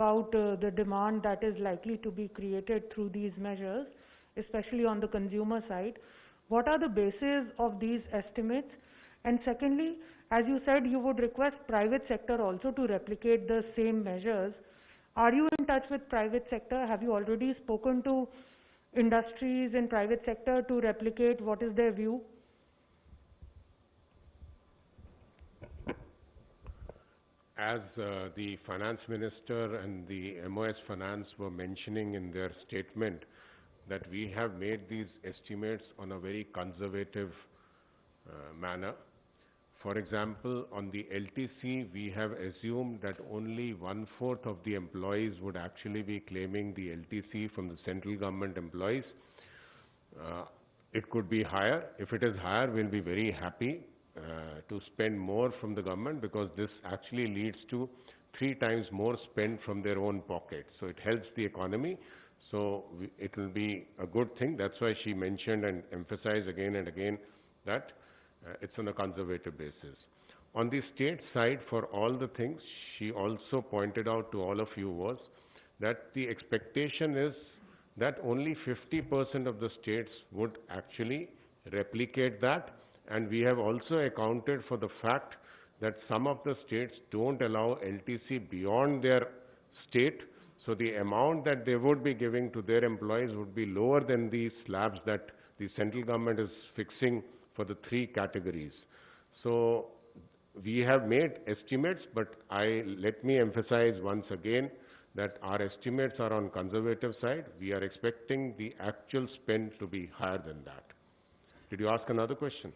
about the demand that is likely to be created through these measures, especially on the consumer side. What are the bases of these estimates? And secondly, as you said, you would request private sector also to replicate the same measures. Are you in touch with private sector? Have you already spoken to industries in private sector to replicate? What is their view? As the finance minister and the MOS finance were mentioning in their statement, that we have made these estimates on a very conservative manner. For example, on the LTC, we have assumed that only 1/4 of the employees would actually be claiming the LTC from the central government employees. It could be higher. If it is higher, we'll be very happy to spend more from the government, because this actually leads to 3 times more spend from their own pocket. So it helps the economy. So it will be a good thing. That's why she mentioned and emphasized again and again that it's on a conservative basis. On the state side, for all the things, she also pointed out to all of you was that the expectation is that only 50% of the states would actually replicate that. And we have also accounted for the fact that some of the states don't allow LTC beyond their state. So the amount that they would be giving to their employees would be lower than the slabs that the central government is fixing for the 3 categories. So we have made estimates, but let me emphasize once again that our estimates are on conservative side. We are expecting the actual spend to be higher than that. Did you ask another question?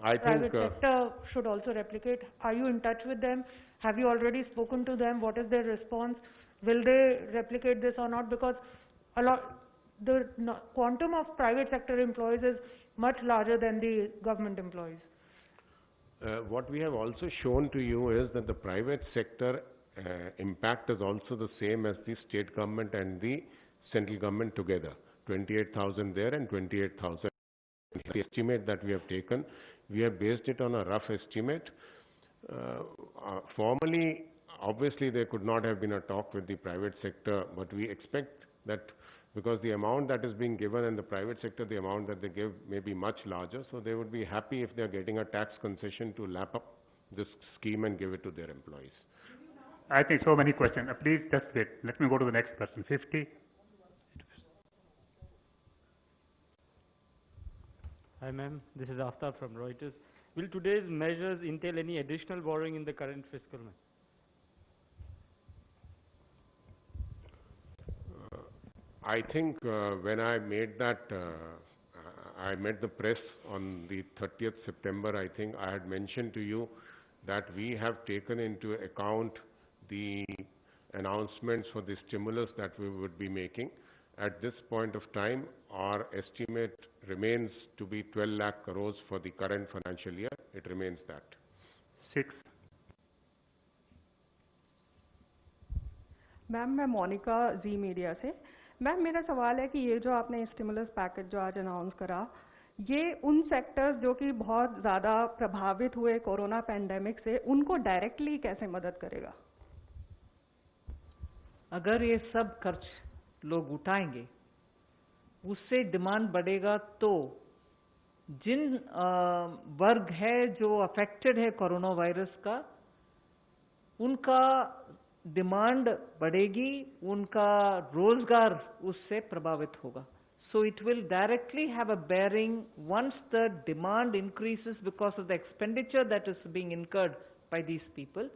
I think private sector should also replicate. Are you in touch with them? Have you already spoken to them? What is their response? Will they replicate this or not? Because the quantum of private sector employees is much larger than the government employees. What we have also shown to you is that the private sector impact is also the same as the state government and the central government together. 28,000 there and 28,000. The estimate that we have taken, we have based it on a rough estimate. Formally, obviously, there could not have been a talk with the private sector, but we expect that because the amount that is being given in the private sector, the amount that they give may be much larger, so they would be happy if they are getting a tax concession to lap up this scheme and give it to their employees. I think so many questions. Please just wait. Let me go to the next person. 50. Hi ma'am, this is Aftab from Reuters. Will today's measures entail any additional borrowing in the current fiscal year? I think when I made that, I met the press on the 30th September, I think I had mentioned to you that we have taken into account the announcements for the stimulus that we would be making. At this point of time, our estimate remains to be 12 lakh crores for the current financial year. It remains that. 6. Ma'am मैं मोनिका जी media से। Ma'am मेरा सवाल है कि ये जो आपने stimulus package जो आज अनाउंस करा, ये उन सेक्टर्स जो कि बहुत ज़्यादा प्रभावित हुए कोरोना पैंडेमिक से, उनको डायरेक्टली कैसे मदद करेगा? अगर ये सब खर्च लोग उठाएंगे, उससे डिमांड बढ़ेगा, तो जिन वर्ग है जो अफेक्टेड है कोरोना वायरस का, उनका डिमांड बढ़ेगी, उनका रोजगार उससे प्रभावित होगा. So it will directly have a bearing once the demand increases because of the expenditure that is being incurred by these people,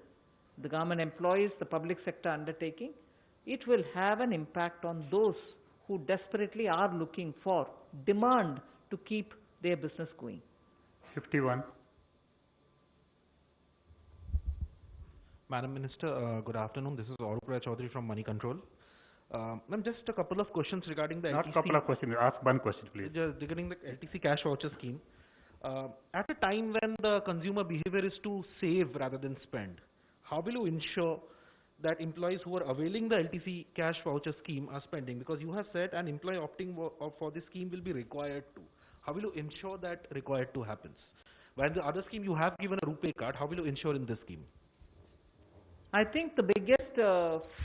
the government employees, the public sector undertaking. It will have an impact on those who desperately are looking for demand to keep their business going. 51. Madam Minister, good afternoon. This is Outbreak from Money Control. Ma'am, just a couple of questions regarding the Not LTC. couple of questions. Ask one question, please. Just regarding the LTC cash voucher scheme. At a time when the consumer behavior is to save rather than spend, how will you ensure that employees who are availing the LTC cash voucher scheme are spending? Because you have said an employee opting for this scheme will be required to. How will you ensure that required to happens? While the other scheme you have given a RuPay card, how will you ensure in this scheme? I think the biggest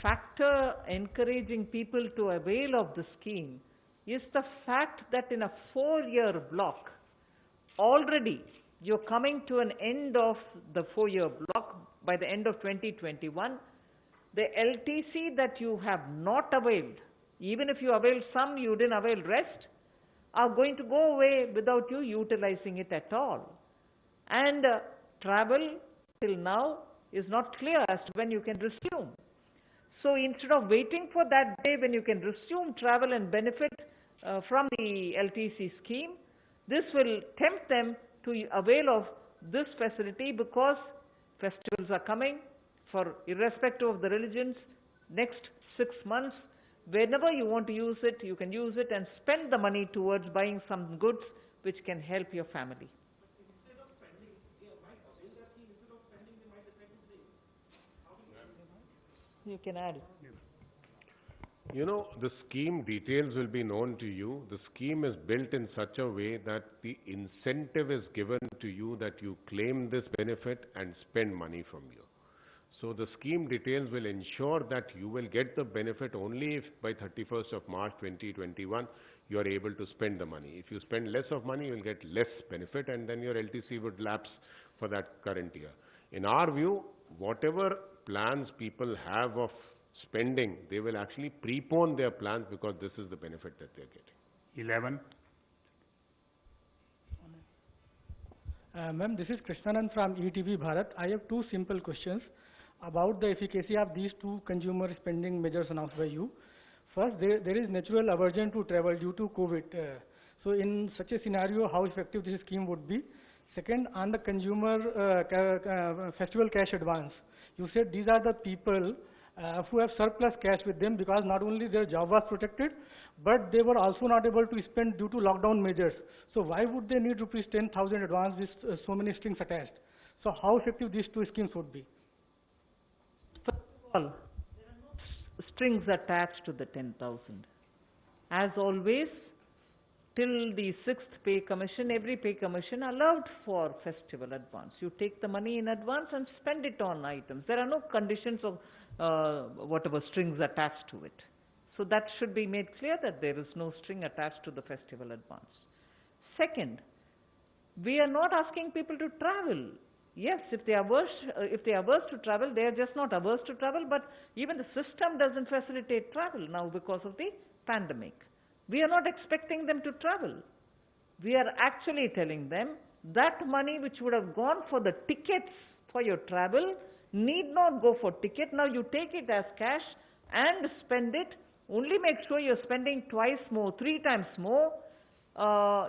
factor encouraging people to avail of the scheme is the fact that in a 4-year block, already you're coming to an end of the 4-year block by the end of 2021. The LTC that you have not availed, even if you availed some, you didn't avail rest, are going to go away without you utilizing it at all. And travel till now is not clear as to when you can resume. So instead of waiting for that day when you can resume travel and benefit from the LTC scheme, this will tempt them to avail of this facility, because festivals are coming for irrespective of the religions. Next 6 months, whenever you want to use it, you can use it and spend the money towards buying some goods which can help your family. You can add. You know, the scheme details will be known to you. The scheme is built in such a way that the incentive is given to you that you claim this benefit and spend money from you. So the scheme details will ensure that you will get the benefit only if by 31st of March 2021 you are able to spend the money. If you spend less of money, you will get less benefit, and then your LTC would lapse for that current year. In our view, whatever plans people have of spending, they will actually prepone their plans because this is the benefit that they are getting. 11. Ma'am, this is Krishnanand from ETV Bharat. I have two simple questions about the efficacy of these two consumer spending measures announced by you. First, there is natural aversion to travel due to COVID. So in such a scenario, how effective this scheme would be? Second, on the consumer festival cash advance, you said these are the people who have surplus cash with them, because not only their job was protected, but they were also not able to spend due to lockdown measures. So why would they need rupees 10,000 advance with so many strings attached? So how effective these two schemes would be? First of all, there are no strings attached to the 10,000. As always, till the 6th pay commission, every pay commission allowed for festival advance. You take the money in advance and spend it on items. There are no conditions of whatever strings attached to it. So that should be made clear that there is no string attached to the festival advance. Second, we are not asking people to travel. Yes, if they are averse to travel, they are just not averse to travel, but even the system doesn't facilitate travel now because of the pandemic. We are not expecting them to travel. We are actually telling them that money which would have gone for the tickets for your travel need not go for ticket. Now you take it as cash and spend it. Only make sure you're spending twice more, 3 times more,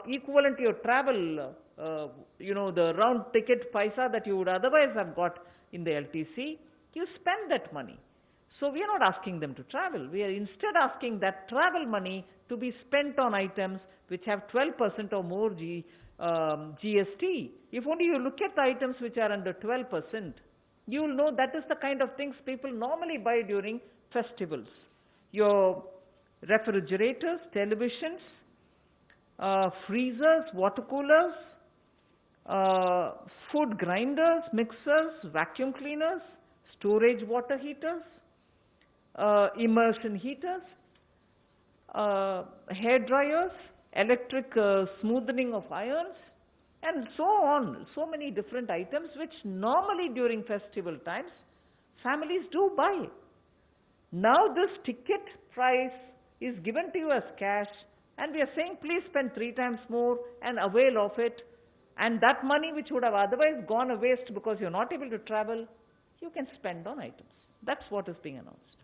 equivalent to your travel, the round ticket paisa that you would otherwise have got in the LTC. You spend that money. So we are not asking them to travel. We are instead asking that travel money to be spent on items which have 12% or more GST. If only you look at the items which are under 12%, you will know that is the kind of things people normally buy during festivals. Your refrigerators, televisions, freezers, water coolers, food grinders, mixers, vacuum cleaners, storage water heaters, immersion heaters, hair dryers, electric smoothing of irons, and so on. So many different items which normally during festival times families do buy. Now this ticket price is given to you as cash, and we are saying please spend 3 times more and avail of it, and that money which would have otherwise gone a waste because you're not able to travel, you can spend on items. That's what is being announced.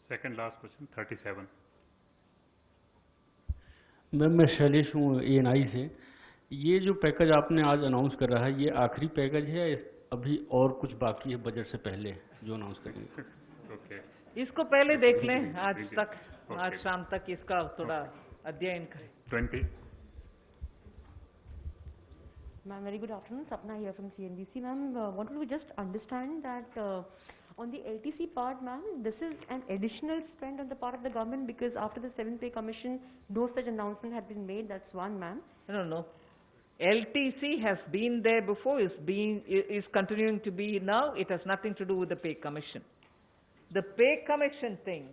Second last question, 37. Ma'am मैं शैलेश हूँ ENI से। ये जो package आपने आज announce कर रहा है, ये आखिरी पैकेज है, अभी और कुछ बाकी है बजट से पहले जो अनाउंस करेंगे? Okay. इसको पहले देख लें, आज शाम तक इसका थोड़ा अध्ययन करें। 20. Ma'am, very good afternoon. Sapna here from CNBC. Ma'am, wanted to just understand that on the LTC part, ma'am, this is an additional spend on the part of the government, because after the 7th pay commission, no such announcement had been made. That's one, ma'am. No. LTC has been there before, is continuing to be now. It has nothing to do with the pay commission. The pay commission thing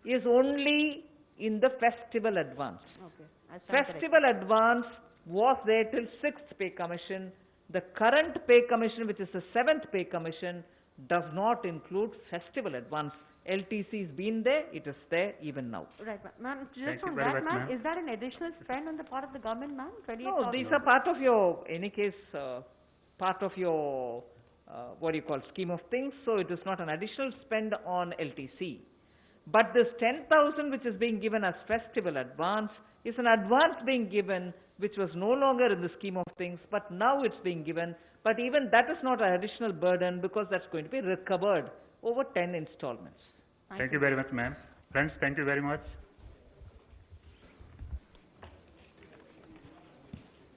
is only in the festival advance. Okay. I stand Festival advance was there till 6th pay commission. The current pay commission, which is the 7th pay commission, does not include festival advance. LTC has been there, it is there even now. Right, ma'am. Thank Just you on very that, much, ma'am, ma'am. is that an additional spend on the part of the government, ma'am? No, these are part of your, any case, part of your, what do you call, scheme of things. So it is not an additional spend on LTC. But this 10,000 which is being given as festival advance is an advance being given which was no longer in the scheme of things, but now it's being given. But even that is not an additional burden because that's going to be recovered over 10 installments. Thank you very much, ma'am. Friends, thank you very much.